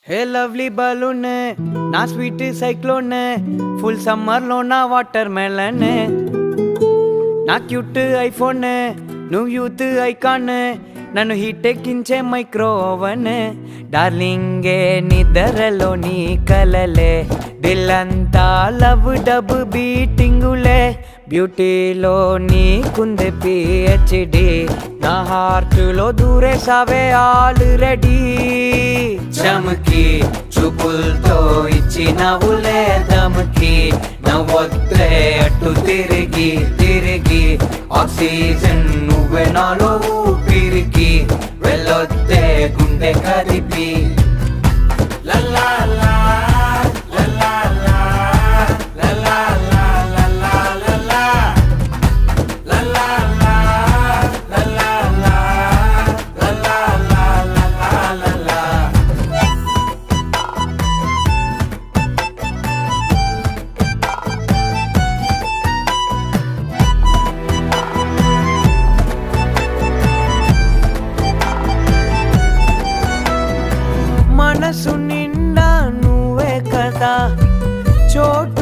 హే lovely balloon నా sweet cyclone full summer లో నా వాటర్ మెలన్ నా క్యూట్ ఐఫోన్ నువ్వు యూత్ ఐకాన్ నన్ను హీట్ ఎక్కించే మైక్రో ఓవెన్ డార్లింగే నిద్రలో నీ కలలే దిల్లంతా లవ్ డబ్ బీటింగులే బ్యూటీలో నీకుంది పిహెచ్డి నా హార్ట్లో దూరేసావే ఆల్రెడీ చమకి చూపులతో ఇచ్చినవులే దమకి నవ్వొద్దే అటు తిరిగి తిరిగి ఆక్సిజన్ నువ్వే నాలో ఊపిరికి వెళ్ళొద్దే గుండె కదిపి లల్లా మనసు నిండా నువ్వే కదా చోటు